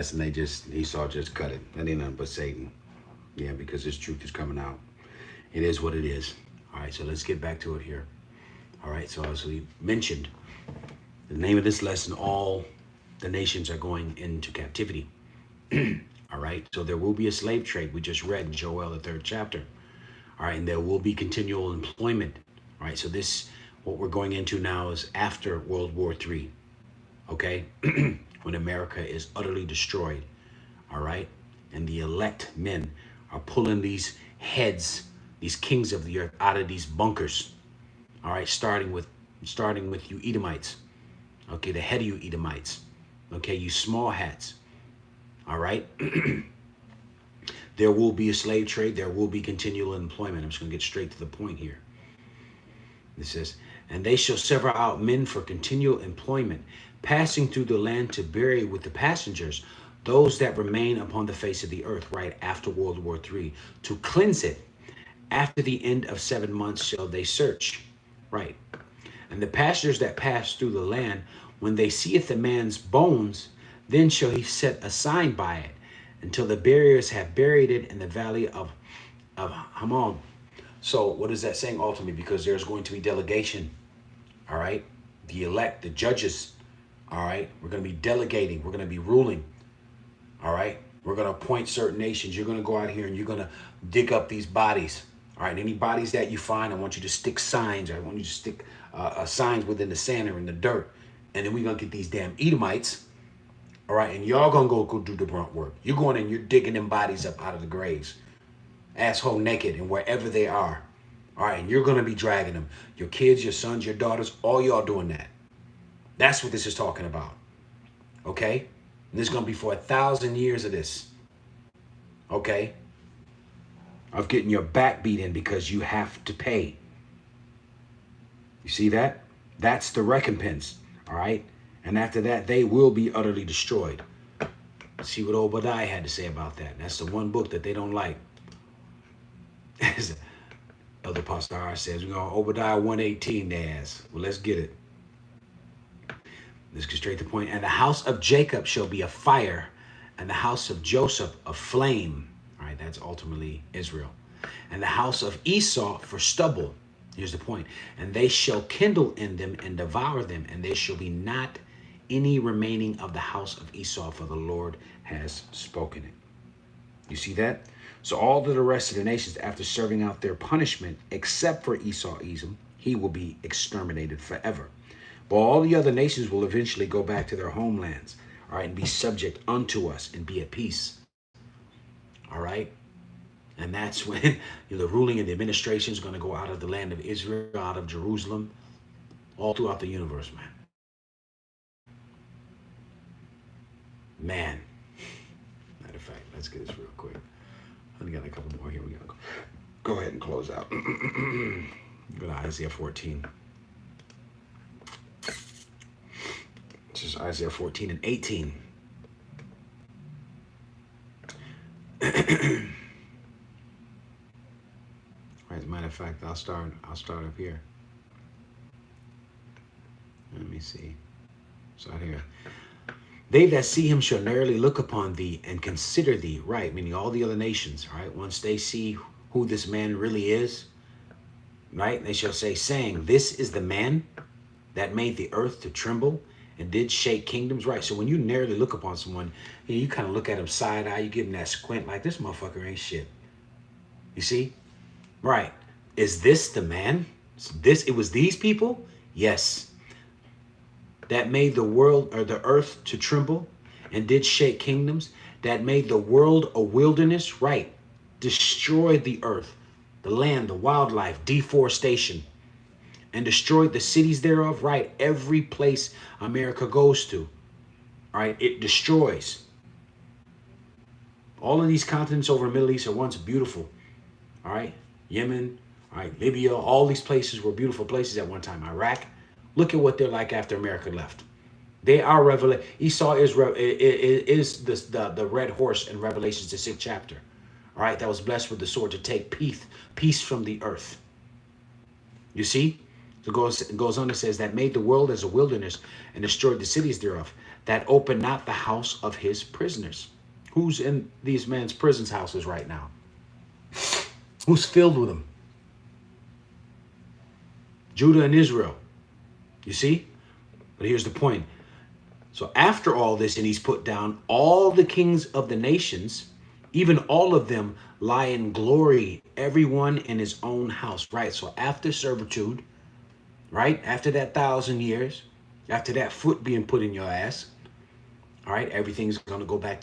and Esau just cut it. That ain't nothing but Satan. Yeah, because this truth is coming out. It is what it is. All right, so let's get back to it here. All right, so as we mentioned, the name of this lesson, all the nations are going into captivity. All right, so there will be a slave trade. We just read in Joel, the 3rd chapter. All right, and there will be continual employment. All right, so this, what we're going into now is after World War III. Okay, when America is utterly destroyed. All right, and the elect men are pulling these heads, these kings of the earth, out of these bunkers. All right, starting with you Edomites. Okay, the head of you Edomites. Okay, you small hats. All right. There will be a slave trade. There will be continual employment. I'm just going to get straight to the point here. It says, and they shall sever out men for continual employment, passing through the land to bury with the passengers those that remain upon the face of the earth, right after World War III, to cleanse it. After the end of 7 months shall they search, right? And the passengers that pass through the land, when they seeth a man's bones, then shall he set a sign by it, until the buriers have buried it in the valley of Hamon. So what is that saying ultimately? Because there's going to be delegation, all right? The elect, the judges, all right? We're going to be delegating. We're going to be ruling, all right? We're going to appoint certain nations. You're going to go out here and you're going to dig up these bodies, all right? Any bodies that you find, I want you to stick signs. I want you to stick signs within the sand or in the dirt. And then we're going to get these damn Edomites, all right? And y'all going to go do the brunt work. You're going and you're digging them bodies up out of the graves, asshole naked and wherever they are. All right, and you're going to be dragging them. Your kids, your sons, your daughters, all y'all doing that. That's what this is talking about. Okay? And this is going to be for 1,000 years of this. Okay? Of getting your back beat in because you have to pay. You see that? That's the recompense. All right? And after that, they will be utterly destroyed. See what Obadiah had to say about that. That's the one book that they don't like. Elder Pastor R says, we're going to Obadiah 1:18 their ass. Well, let's get it. Let's get straight to the point. And the house of Jacob shall be a fire, and the house of Joseph a flame. All right, that's ultimately Israel. And the house of Esau for stubble. Here's the point. And they shall kindle in them and devour them, and there shall be not any remaining of the house of Esau, for the Lord has spoken it. You see that? So all of the rest of the nations, after serving out their punishment, except for Esau, Edom, he will be exterminated forever. But all the other nations will eventually go back to their homelands, all right, and be subject unto us and be at peace. All right? And that's when the ruling and the administration is going to go out of the land of Israel, out of Jerusalem, all throughout the universe, man. Man. Matter of fact, let's get this real quick. I only got a couple more here. We gotta go ahead and close out. Go to Isaiah 14. This is Isaiah 14 and 18. As a matter of fact, I'll start up here. Let me see. Start here. They that see him shall narrowly look upon thee and consider thee, right? Meaning all the other nations, right? Once they see who this man really is, right? They shall say, saying, this is the man that made the earth to tremble and did shake kingdoms, right? So when you narrowly look upon someone, you kind of look at him side eye, you give him that squint like, this motherfucker ain't shit. You see? Right. Is this the man? It was these people? Yes. That made the world or the earth to tremble and did shake kingdoms, that made the world a wilderness, right? Destroyed the earth, the land, the wildlife, deforestation, and destroyed the cities thereof, right? Every place America goes to, right? It destroys. All of these continents over the Middle East are once beautiful, all right? Yemen, all right, Libya, all these places were beautiful places at one time. Iraq. Look at what they're like after America left. They are revelation. Esau is the red horse in Revelations, the 6th chapter. All right, that was blessed with the sword to take peace from the earth. You see? So it goes on and says that made the world as a wilderness and destroyed the cities thereof. that open not the house of his prisoners. Who's in these men's prisons houses right now? Who's filled with them? Judah and Israel. You see? But here's the point. So after all this, and he's put down all the kings of the nations, even all of them lie in glory, everyone in his own house. Right? So after servitude, right? After that 1,000 years, after that foot being put in your ass, all right, everything's going to go back